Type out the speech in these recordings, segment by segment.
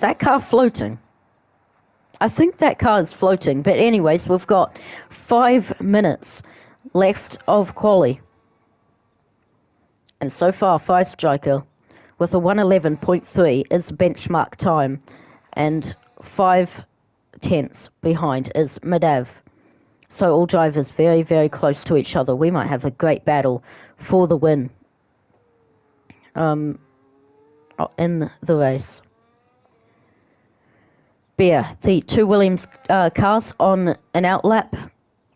that car floating? I think that car is floating, but anyways, we've got 5 minutes left of quali. And so far, Fire Striker, with a 111.3, is benchmark time, and 5/10 behind is Madav. So all drivers very, very close to each other. We might have a great battle for the win in the race. But yeah, the two Williams cars on an outlap.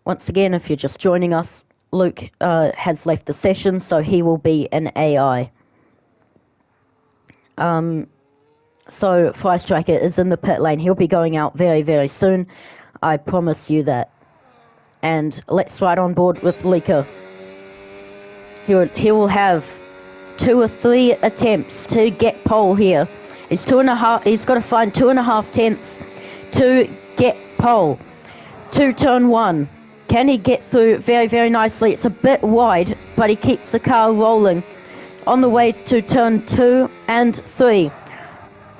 Once again, if you're just joining us, Luke has left the session, so he will be an AI. So Fire Striker is in the pit lane. He'll be going out very, very soon. I promise you that. And let's ride on board with Lika. He will have 2 or 3 attempts to get pole here. He's got to find 2.5 tenths to get pole. To turn 1. Can he get through very, very nicely? It's a bit wide, but he keeps the car rolling. On the way to turn 2 and 3.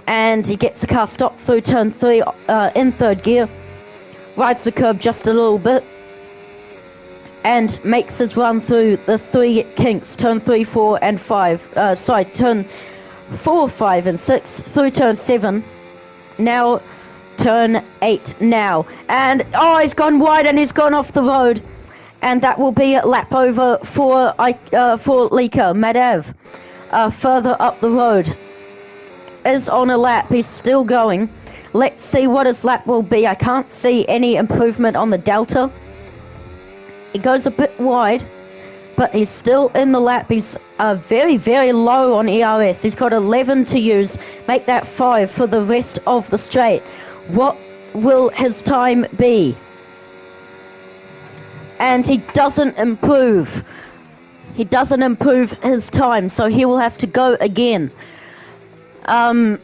And he gets the car stopped through turn 3 in 3rd gear. Rides the curb just a little bit. And makes his run through the 3 kinks. Turn 3, 4 and 5. Turn 4, 5 and 6. Through turn 7. Now turn 8 now. And he's gone wide and he's gone off the road. And that will be a lap over for Lika. Madav, further up the road, is on a lap. He's still going. Let's see what his lap will be. I can't see any improvement on the delta. He goes a bit wide, but he's still in the lap. He's very, very low on ERS. He's got 11 to use. Make that 5 for the rest of the straight. What will his time be? And he doesn't improve. He doesn't improve his time, so he will have to go again. Fire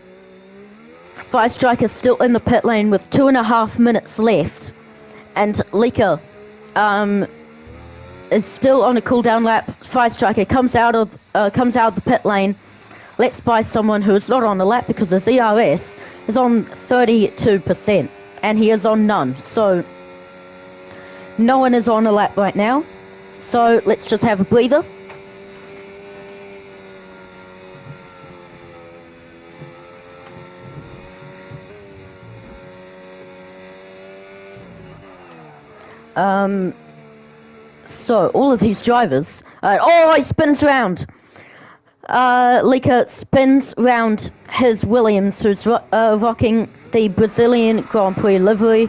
Striker still in the pit lane with 2.5 minutes left. And Lika is still on a cooldown lap. Fire Striker comes out of the pit lane. Let's buy someone who is not on the lap because his ERS is on 32%. And he is on none. So no one is on a lap right now, so let's just have a breather. So all of these drivers, he spins round. Lika spins round his Williams, who's rocking the Brazilian Grand Prix livery.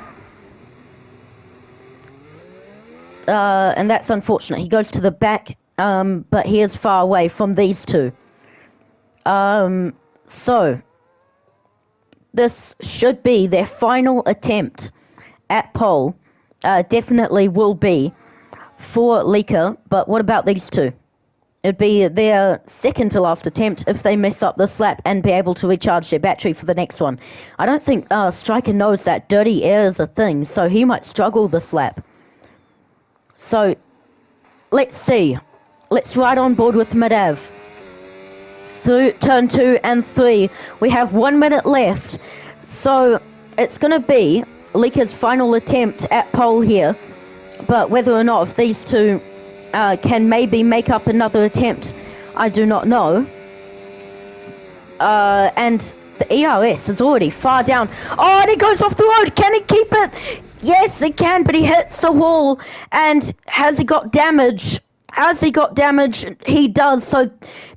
And that's unfortunate. He goes to the back, but he is far away from these two. So this should be their final attempt at pole. Definitely will be for Lika, but what about these two? It'd be their second to last attempt if they mess up this lap and be able to recharge their battery for the next one. I don't think Striker knows that dirty air is a thing, so he might struggle this lap. So, let's see. Let's ride on board with Madav. Through turn 2 and 3. We have 1 minute left. So, it's going to be Lika's final attempt at pole here. But whether or not if these two can maybe make up another attempt, I do not know. And the ERS is already far down. And he goes off the road. Can he keep it? Yes, he can, but he hits the wall. And has he got damage? Has he got damage? He does. So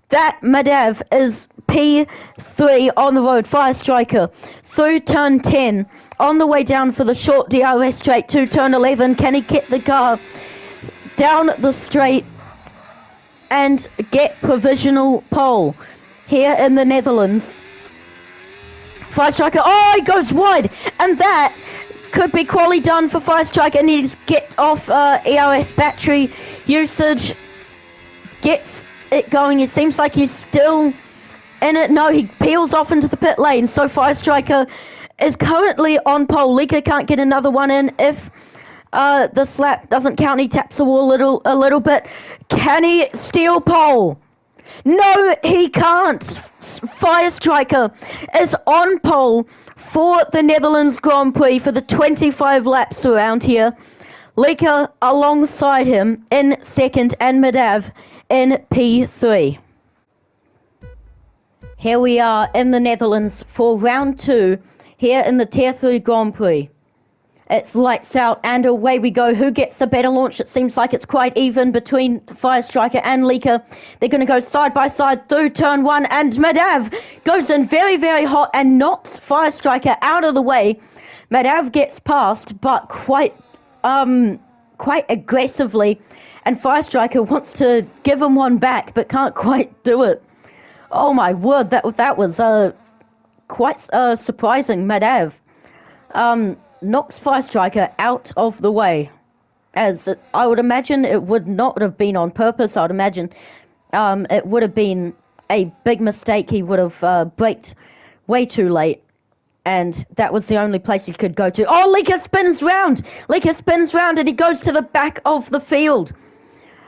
that Madav is P3 on the road. Fire Striker through turn 10. On the way down for the short DRS straight to turn 11. Can he get the car down the straight and get provisional pole here in the Netherlands? Fire Striker, he goes wide, and that could be quali done for Fire Striker. And he's get off ERS battery usage, gets it going. It seems like he's still in it. No, he peels off into the pit lane. So Fire Striker is currently on pole. Lika can't get another one in if this lap doesn't count. He taps the wall a little bit. Can he steal pole? No, he can't. Fire Striker is on pole for the Netherlands Grand Prix for the 25 laps around here. Lieke alongside him in second and Madav in P3. Here we are in the Netherlands for round 2 here in the Tier 3 Grand Prix. It's lights out and away we go. Who gets a better launch? It seems like it's quite even between Fire Striker and Lieke. They're going to go side by side through turn 1 and Madav goes in very, very hot and knocks Fire Striker out of the way. Madav gets past but quite aggressively, and Fire Striker wants to give him one back but can't quite do it. Oh my word, that was quite surprising. Madav knocks Fire Striker out of the way, as I would imagine it would not have been on purpose. I would imagine it would have been a big mistake. He would have braked way too late, and that was the only place he could go to. Oh, Lieke spins round! Lieke spins round and he goes to the back of the field.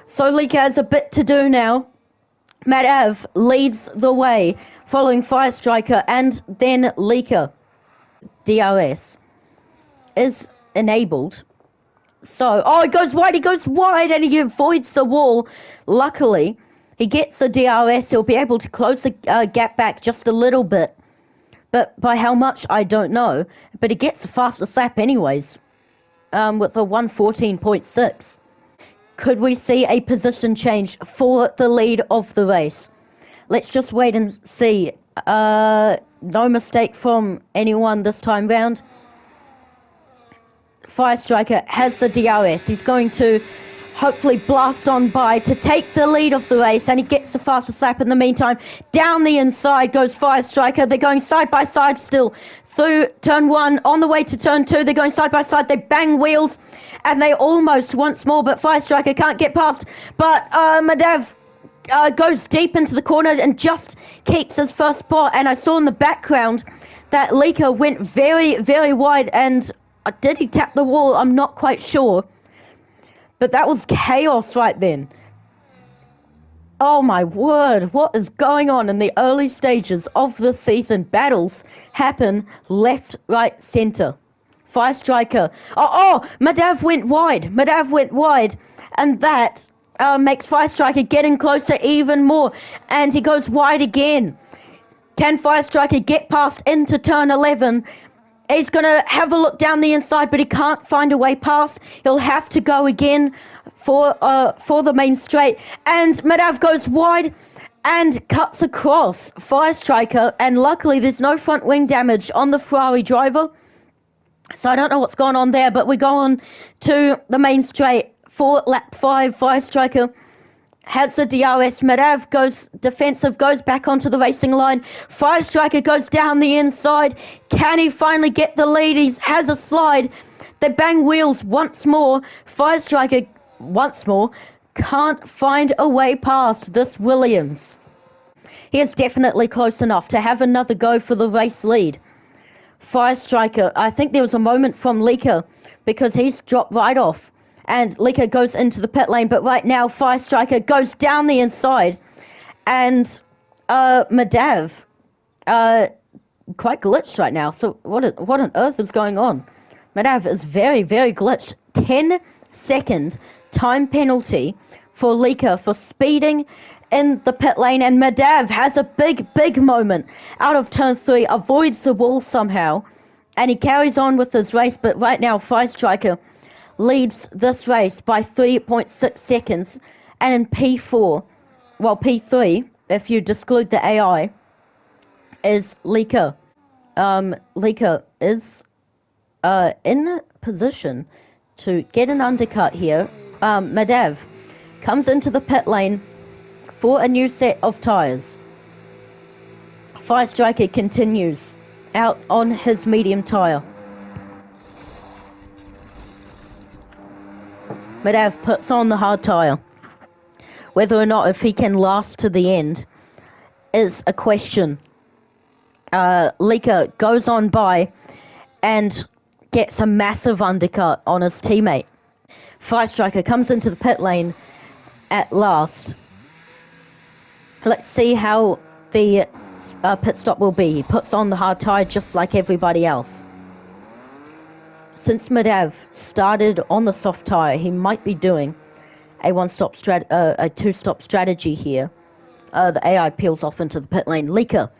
So Lieke has a bit to do now. Madav leads the way, following Fire Striker, and then Lieke. DRS is enabled. So, he goes wide and he avoids the wall. Luckily, he gets the DRS. He'll be able to close the gap back just a little bit. But by how much, I don't know. But he gets the fastest lap anyways, with a 1:14.6. Could we see a position change for the lead of the race? Let's just wait and see. No mistake from anyone this time round. Fire Striker has the DRS. He's going to hopefully blast on by to take the lead of the race, and he gets the fastest lap in the meantime. Down the inside goes Fire Striker. They're going side by side still through turn 1. On the way to turn 2, they're going side by side. They bang wheels, and they almost once more, but Fire Striker can't get past. But Madav goes deep into the corner and just keeps his first spot. And I saw in the background that Lieke went very, very wide, and did he tap the wall? I'm not quite sure. But that was chaos right then. Oh my word, what is going on in the early stages of the season? Battles happen left, right, centre. Fire Striker. Madav went wide. And that makes Fire Striker getting closer even more. And he goes wide again. Can Fire Striker get past into turn 11? He's going to have a look down the inside, but he can't find a way past. He'll have to go again for the main straight. And Madav goes wide and cuts across Fire Striker. And luckily, there's no front wing damage on the Ferrari driver. So I don't know what's going on there, but we go on to the main straight for lap 5. Fire Striker has the DRS. Madav goes defensive, goes back onto the racing line. Fire Striker goes down the inside. Can he finally get the lead? He has a slide. They bang wheels once more. Fire Striker, once more, can't find a way past this Williams. He is definitely close enough to have another go for the race lead. Fire Striker, I think there was a moment from Lieke, because he's dropped right off. And Lieke goes into the pit lane, but right now Fire Striker goes down the inside. And Madav, quite glitched right now. So what on earth is going on? Madav is very, very glitched. 10-second time penalty for Lieke for speeding in the pit lane. And Madav has a big moment out of turn 3, avoids the wall somehow. And he carries on with his race, but right now Fire Striker leads this race by 3.6 seconds, and in P4, well, P3, if you exclude the AI, is Lieke. Lieke is in position to get an undercut here. Madav comes into the pit lane for a new set of tyres. Fire Striker continues out on his medium tyre. Madav puts on the hard tyre. Whether or not if he can last to the end is a question. Lieke goes on by and gets a massive undercut on his teammate. Fire Striker comes into the pit lane at last. Let's see how the pit stop will be. He puts on the hard tyre just like everybody else. Since Madav started on the soft tyre, he might be doing a two-stop strategy here. The AI peels off into the pit lane. Leaker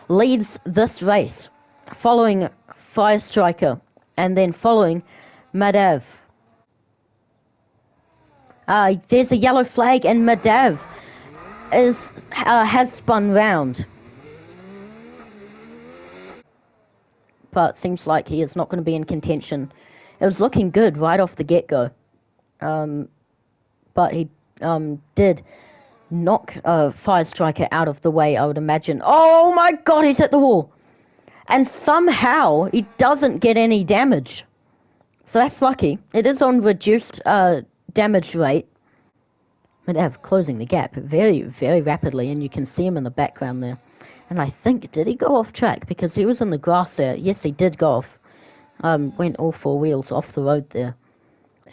leads this race, following Firestriker, and then following Madav. There's a yellow flag, and Madav has spun round. But seems like he is not going to be in contention. It was looking good right off the get-go. But he did knock Firestriker out of the way, I would imagine. Oh my god, he's hit the wall! And somehow he doesn't get any damage. So that's lucky. It is on reduced damage rate. Madav closing the gap very, very rapidly, and you can see him in the background there. And I think, did he go off track? Because he was in the grass there. Yes, he did go off. Went all four wheels off the road there.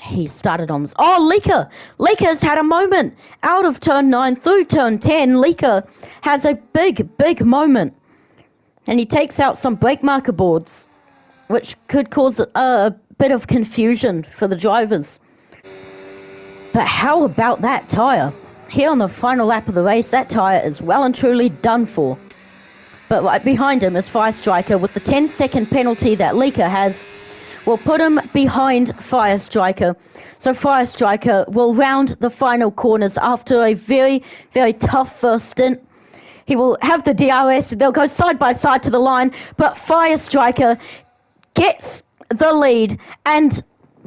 He started on this. Oh, Leaker! Leaker's had a moment! Out of turn 9 through turn 10, Leaker has a big, big moment. And he takes out some brake marker boards, which could cause a bit of confusion for the drivers. But how about that tyre? Here on the final lap of the race, that tyre is well and truly done for. But right behind him is Firestriker with the 10-second penalty that Leaker has. Will put him behind Firestriker. So Firestriker will round the final corners after a very, very tough first stint. He will have the DRS. They'll go side by side to the line. But Firestriker gets the lead and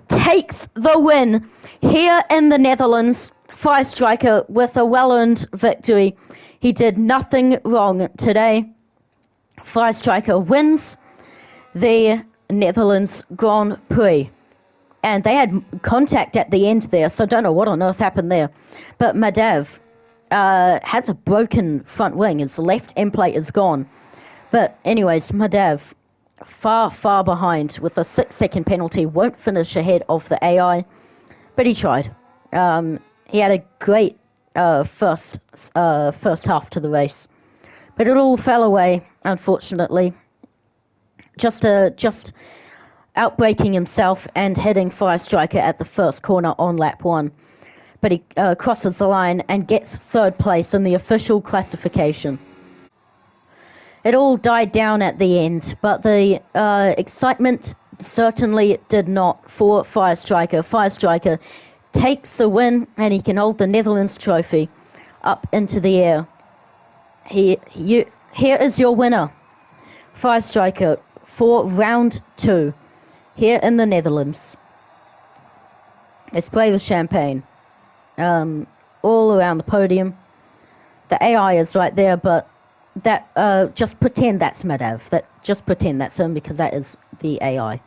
takes the win here in the Netherlands. Firestriker with a well-earned victory. He did nothing wrong today. Firestriker wins the Netherlands Grand Prix. And they had contact at the end there, so don't know what on earth happened there. But Madav has a broken front wing. His left end plate is gone. But anyways, Madav, far, far behind with a 6-second penalty. Won't finish ahead of the AI, but he tried. He had a great first half to the race. But it all fell away, unfortunately. Just outbraking himself and hitting Firestriker at the first corner on lap 1. But he crosses the line and gets 3rd place in the official classification. It all died down at the end, but the excitement certainly did not for Firestriker. Firestriker takes the win, and he can hold the Netherlands trophy up into the air. Here is your winner, Firestriker, for round 2 here in the Netherlands. They spray the champagne all around the podium. The AI is right there, but that just pretend that's Madav. Just pretend that's him, because that is the AI.